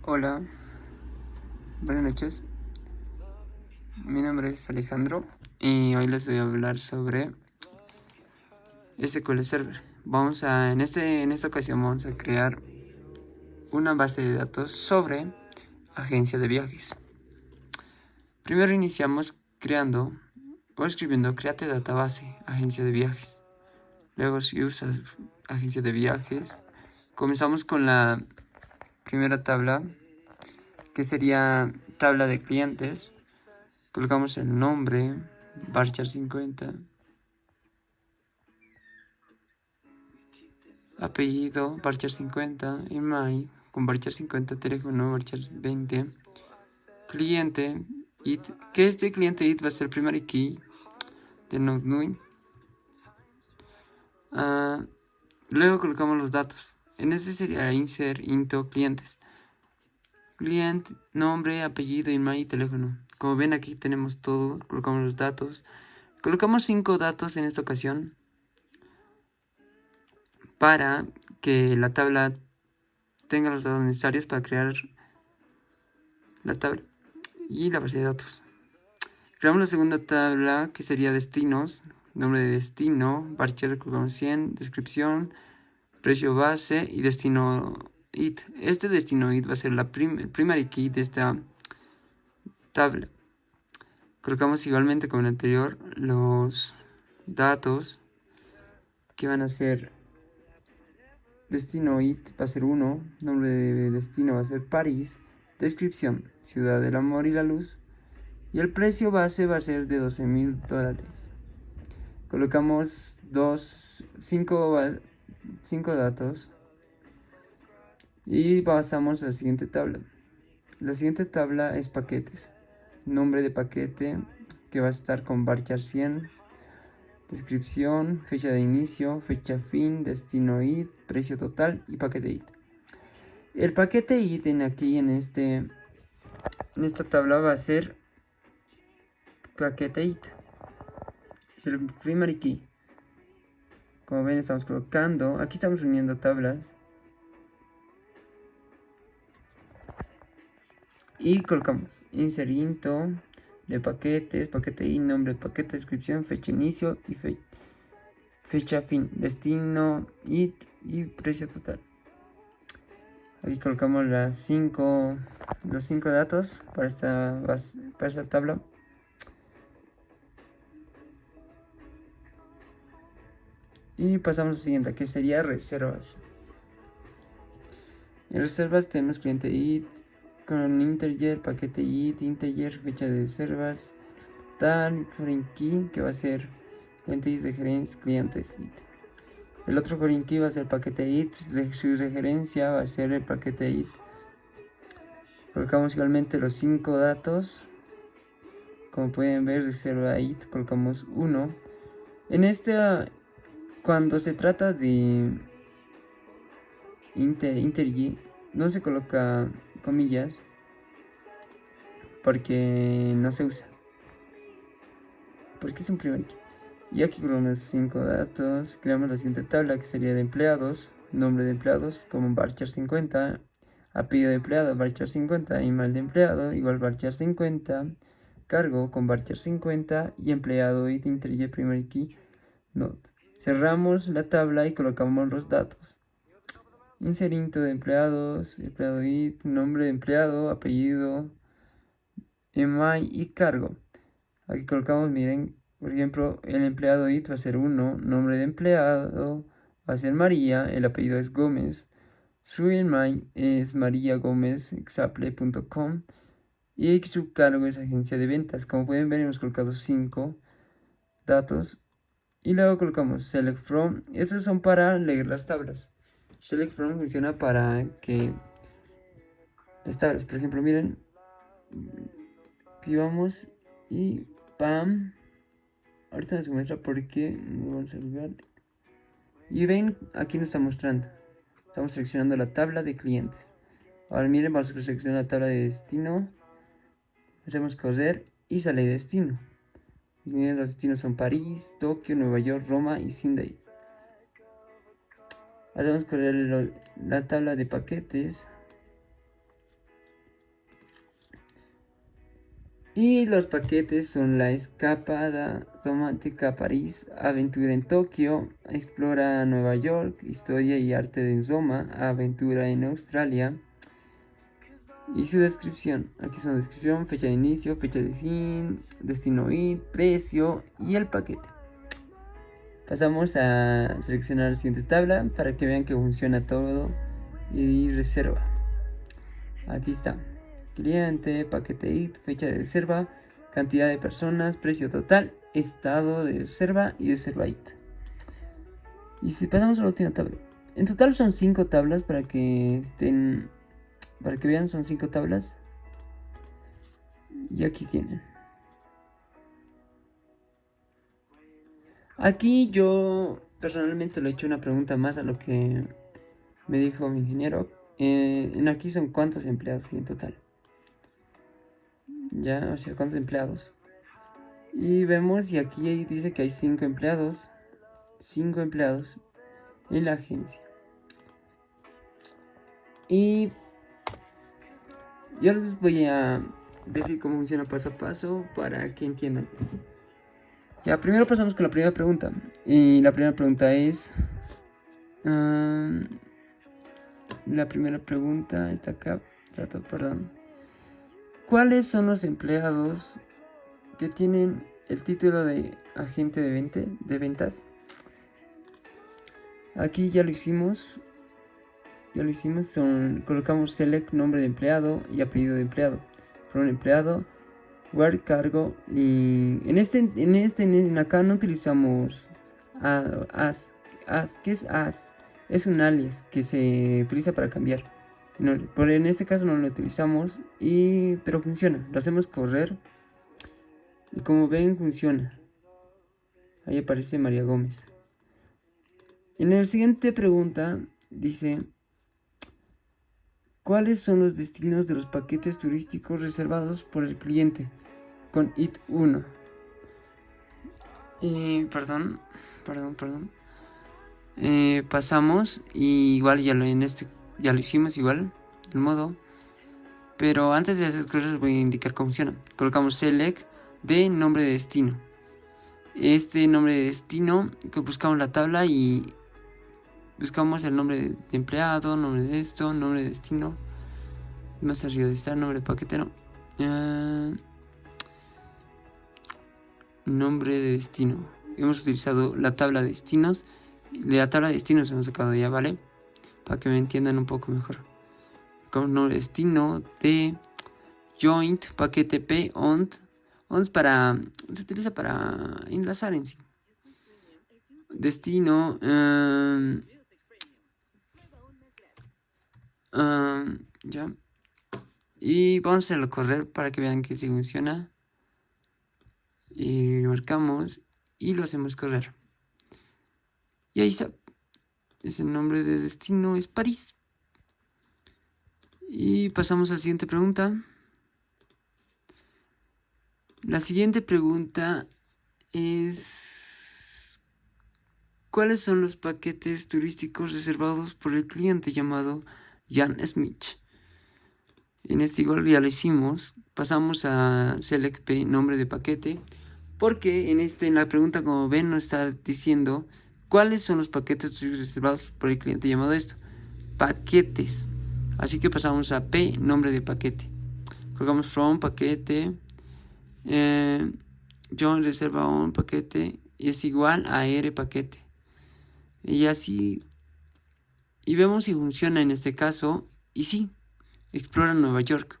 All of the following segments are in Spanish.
Hola, buenas noches. Mi nombre es Alejandro y hoy les voy a hablar sobre SQL Server. En esta ocasión vamos a crear una base de datos sobre agencia de viajes. Primero iniciamos creando o escribiendo create database agencia de viajes. Luego, si usas agencia de viajes, comenzamos con la primera tabla, que sería tabla de clientes. Colocamos el nombre, varchar 50, apellido, varchar 50, email, con varchar 50, teléfono, varchar 20, cliente, it, que este cliente it va a ser el primary key de NodeNui. Luego colocamos los datos. En este sería insert into clientes. Client, nombre, apellido, email y teléfono. Como ven, aquí tenemos todo. Colocamos los datos. Colocamos 5 datos en esta ocasión para que la tabla tenga los datos necesarios para crear la tabla y la base de datos. Creamos la segunda tabla, que sería destinos. Nombre de destino, varchar colocamos 100, descripción, precio base y destino it. Este destino it va a ser el primary key de esta tabla. Colocamos igualmente como en el anterior los datos, que van a ser destino it va a ser 1, nombre de destino va a ser París, descripción, ciudad del amor y la luz, y el precio base va a ser de $12,000. Colocamos 5 datos y pasamos a la siguiente tabla. La siguiente tabla es paquetes. Nombre de paquete, que va a estar con varchar 100, descripción, fecha de inicio, fecha fin, destino id, precio total y paquete id. El paquete id en esta tabla va a ser paquete id. Es el primary key. Como ven, estamos colocando, aquí estamos uniendo tablas y colocamos insert into de paquetes, paquete id, nombre de paquete, descripción, fecha inicio y fecha fin, destino id y precio total. Aquí colocamos los 5 datos para esta tabla. Y pasamos a la siguiente, que sería reservas. En reservas tenemos cliente id con integer, paquete id, integer, fecha de reservas, tal, foreign key, que va a ser cliente id, referencia, clientes id. El otro foreign key va a ser paquete id, su referencia va a ser el paquete id. Colocamos igualmente los 5 datos. Como pueden ver, reserva id, colocamos 1. En cuando se trata de integer, no se coloca comillas porque no se usa, porque es un primer key. Y aquí colocamos 5 datos. Creamos la siguiente tabla, que sería de empleados. Nombre de empleados como varchar 50, apellido de empleado varchar 50, email de empleado igual varchar 50, cargo con varchar 50 y empleado id integer primary key node. Cerramos la tabla y colocamos los datos. Inserinto de empleados, empleado id, nombre de empleado, apellido, email y cargo. Aquí colocamos, miren, por ejemplo, el empleado id va a ser 1, nombre de empleado va a ser María, el apellido es Gómez, su email es mariagomezexample.com y su cargo es agencia de ventas. Como pueden ver, hemos colocado 5 datos y luego colocamos select from. Estos son para leer las tablas. Select from funciona para que las tablas, por ejemplo, miren, aquí vamos y pam. Ahorita nos muestra por qué. Vamos a jugar. Y ven, aquí nos está mostrando. Estamos seleccionando la tabla de clientes. Ahora miren, vamos a seleccionar la tabla de destino. Hacemos correr y sale destino. Miren, los destinos son París, Tokio, Nueva York, Roma y Sydney. Ahora vamos a correr la tabla de paquetes. Y los paquetes son la escapada romántica a París, aventura en Tokio, explora Nueva York, historia y arte de Uzoma, aventura en Australia. Y su descripción, aquí son descripción, fecha de inicio, fecha de fin, destino y precio y el paquete. Pasamos a seleccionar la siguiente tabla para que vean que funciona todo y reserva. Aquí está, cliente, paquete IT, fecha de reserva, cantidad de personas, precio total, estado de reserva y reserva IT. Y si pasamos a la última tabla, en total son 5 tablas para que vean, son 5 tablas. Y aquí tienen. Aquí yo personalmente le he hecho una pregunta más a lo que me dijo mi ingeniero. En aquí son cuántos empleados hay en total. Ya, o sea, cuántos empleados. Y vemos, y aquí dice que hay 5 empleados. 5 empleados en la agencia. Y yo les voy a decir cómo funciona paso a paso para que entiendan. Ya, primero pasamos con la primera pregunta. Y la primera pregunta es... la primera pregunta está acá. Perdón. ¿Cuáles son los empleados que tienen el título de agente de ventas? Aquí ya lo hicimos. Colocamos select nombre de empleado y apellido de empleado. From empleado, where cargo. Y en acá no utilizamos as. ¿Qué es as? Es un alias que se utiliza para cambiar. No, pero en este caso no lo utilizamos, pero funciona. Lo hacemos correr y como ven funciona. Ahí aparece María Gómez. En la siguiente pregunta dice: ¿cuáles son los destinos de los paquetes turísticos reservados por el cliente? Con IT 1. Perdón. Pasamos y igual ya lo hicimos igual, el modo. Pero antes de hacer cosas les voy a indicar cómo funciona. Colocamos select de nombre de destino. Este nombre de destino, que buscamos la tabla y buscamos el nombre de empleado, nombre de esto, nombre de destino. Más arriba de estar, nombre de paquete, no. Nombre de destino. Hemos utilizado la tabla de destinos. De la tabla de destinos hemos sacado ya, ¿vale? Para que me entiendan un poco mejor. Como nombre de destino de joint, paquete P, ont. Ont se utiliza para enlazar en sí. Destino. Ya. Y vamos a hacerlo correr para que vean que sí funciona. Y marcamos y lo hacemos correr. Y ahí está. Ese nombre de destino es París. Y pasamos a la siguiente pregunta. La siguiente pregunta es: ¿cuáles son los paquetes turísticos reservados por el cliente llamado Jan Smith? En este igual ya lo hicimos. Pasamos a select P, nombre de paquete. Porque en la pregunta, como ven, nos está diciendo cuáles son los paquetes turísticos reservados por el cliente llamado esto. Paquetes. Así que pasamos a P, nombre de paquete. Colocamos from paquete. John reserva un paquete y es igual a R paquete. Y así. Y vemos si funciona en este caso. Y sí, explora Nueva York.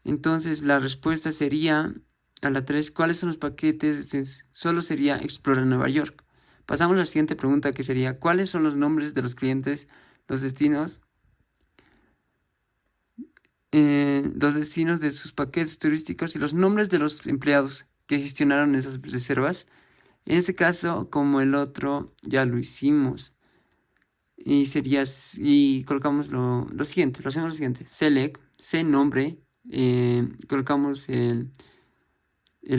Entonces la respuesta sería a la 3. ¿Cuáles son los paquetes? Solo sería explora Nueva York. Pasamos a la siguiente pregunta, que sería: ¿cuáles son los nombres de los clientes, los destinos de sus paquetes turísticos y los nombres de los empleados que gestionaron esas reservas? En este caso, como el otro, ya lo hicimos. Y colocamos lo siguiente, lo hacemos lo siguiente: select, nombre, colocamos el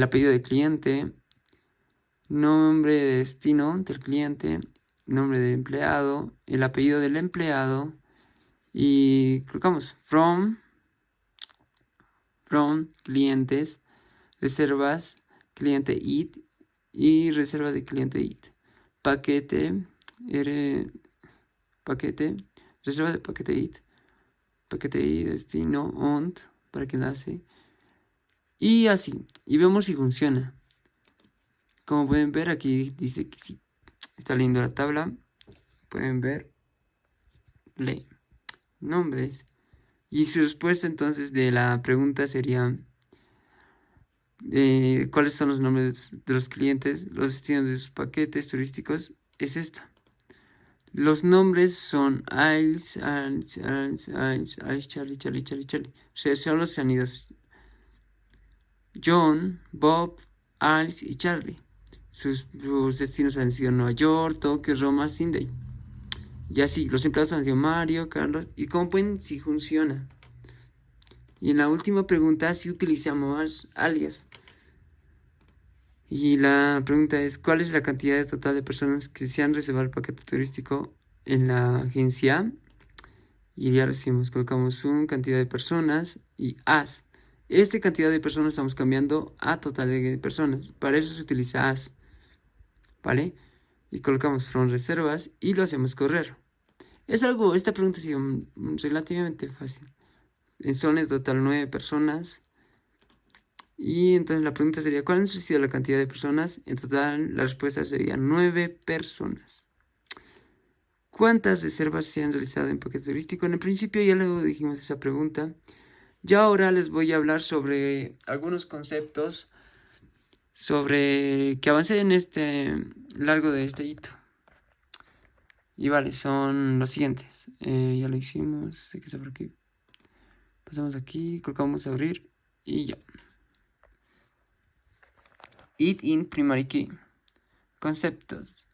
apellido del cliente, nombre de destino del cliente, nombre de empleado, el apellido del empleado, y colocamos from from, clientes, reservas, cliente id y reserva de cliente id. Paquete, paquete, reserva de paquete id, destino, ont, para que enlace. Y así, y vemos si funciona. Como pueden ver, aquí dice que sí, está leyendo la tabla. Pueden ver, lee, nombres. Y su respuesta entonces de la pregunta sería, ¿cuáles son los nombres de los clientes, los destinos de sus paquetes turísticos? Es esta. Los nombres son Charlie. Son los sonidos John, Bob, Alice y Charlie. Sus destinos han sido Nueva York, Tokio, Roma, Sydney. Y así, los empleados han sido Mario, Carlos. Y como pueden, si funciona. Y en la última pregunta, si utilizamos alias. Y la pregunta es, ¿cuál es la cantidad total de personas que se han reservado el paquete turístico en la agencia? Y ya decimos, colocamos un cantidad de personas y as. Esta cantidad de personas estamos cambiando a total de personas. Para eso se utiliza as. ¿Vale? Y colocamos from reservas y lo hacemos correr. Esta pregunta ha sido relativamente fácil. Son en total 9 personas. Y entonces la pregunta sería, ¿cuál ha sido la cantidad de personas? En total la respuesta sería 9 personas. ¿Cuántas reservas se han realizado en paquete turístico? En el principio ya luego dijimos esa pregunta. Ya ahora les voy a hablar sobre algunos conceptos sobre que avancé en este largo de este hito. Y vale, son los siguientes. Ya lo hicimos, sé que está por aquí. Pasamos aquí, colocamos abrir y ya. It in primary key. Conceptos.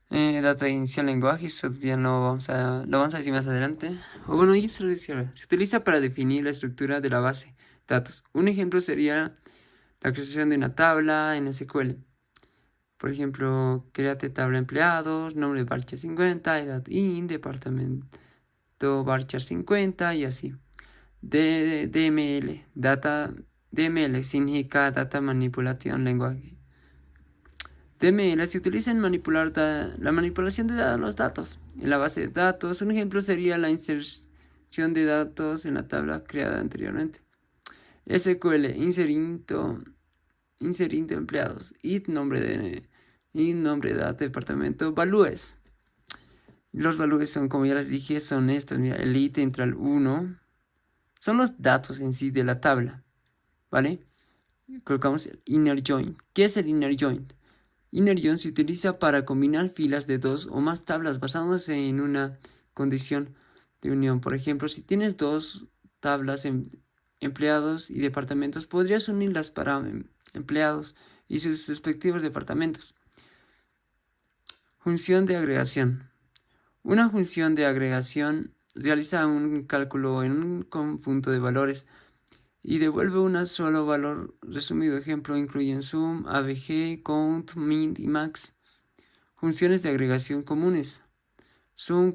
Data inicial lenguaje, eso ya lo vamos a decir más adelante. O bueno, ya se lo decía ahora. Se utiliza para definir la estructura de la base de datos. Un ejemplo sería la creación de una tabla en SQL. Por ejemplo, créate tabla empleados, nombre varchar 50, edad in, departamento varchar 50 y así. DML, DML significa Data Manipulation Language. DML se utiliza en la manipulación de los datos en la base de datos. Un ejemplo sería la inserción de datos en la tabla creada anteriormente. SQL, inserindo empleados, nombre de data, departamento, values. Los values son, como ya les dije, son estos. Mira, el id entra al 1. Son los datos en sí de la tabla, ¿vale? Colocamos el inner join. ¿Qué es el inner join? Inner join se utiliza para combinar filas de dos o más tablas basándose en una condición de unión. Por ejemplo, si tienes dos tablas empleados y departamentos, podrías unirlas para empleados y sus respectivos departamentos. Función de agregación. Una función de agregación realiza un cálculo en un conjunto de valores y devuelve un solo valor. Resumido ejemplo incluyen sum, abg, count, min y max. Funciones de agregación comunes. Sum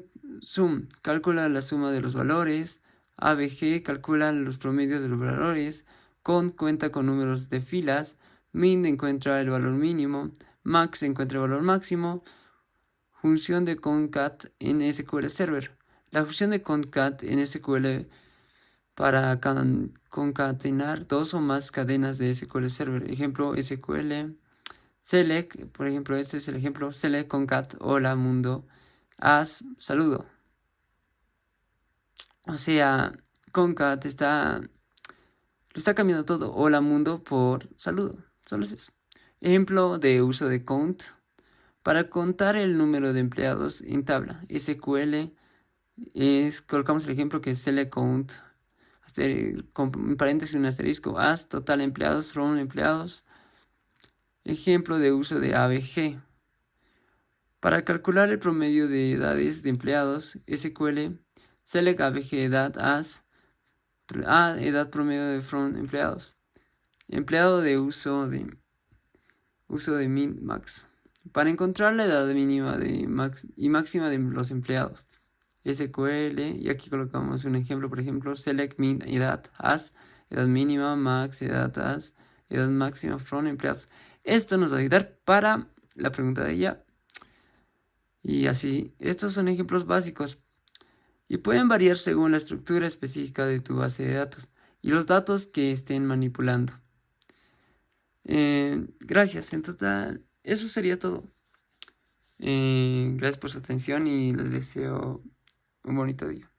calcula la suma de los valores. Abg calcula los promedios de los valores. Count cuenta con números de filas. Min encuentra el valor mínimo. Max encuentra el valor máximo. Función de concat en SQL Server. La función de concat en SQL para concatenar dos o más cadenas de SQL Server. Ejemplo, SQL select, por ejemplo, este es el ejemplo, select concat, hola mundo, as, saludo. O sea, concat lo está cambiando todo, hola mundo por saludo. Solo es eso. Ejemplo de uso de count. Para contar el número de empleados en tabla SQL, colocamos el ejemplo que es select count, con paréntesis un asterisco, as, total empleados, from empleados. Ejemplo de uso de ABG. Para calcular el promedio de edades de empleados, SQL, select ABG edad as, edad promedio de from empleados. Empleado de uso de min, max. Para encontrar la edad mínima y máxima de los empleados. SQL, y aquí colocamos un ejemplo, por ejemplo, select min edad as, edad mínima, max, edad as, edad máxima from empleados. Esto nos va a ayudar para la pregunta de ella. Y así, estos son ejemplos básicos y pueden variar según la estructura específica de tu base de datos y los datos que estén manipulando. Gracias, en total, eso sería todo. Gracias por su atención y les deseo un bonito día.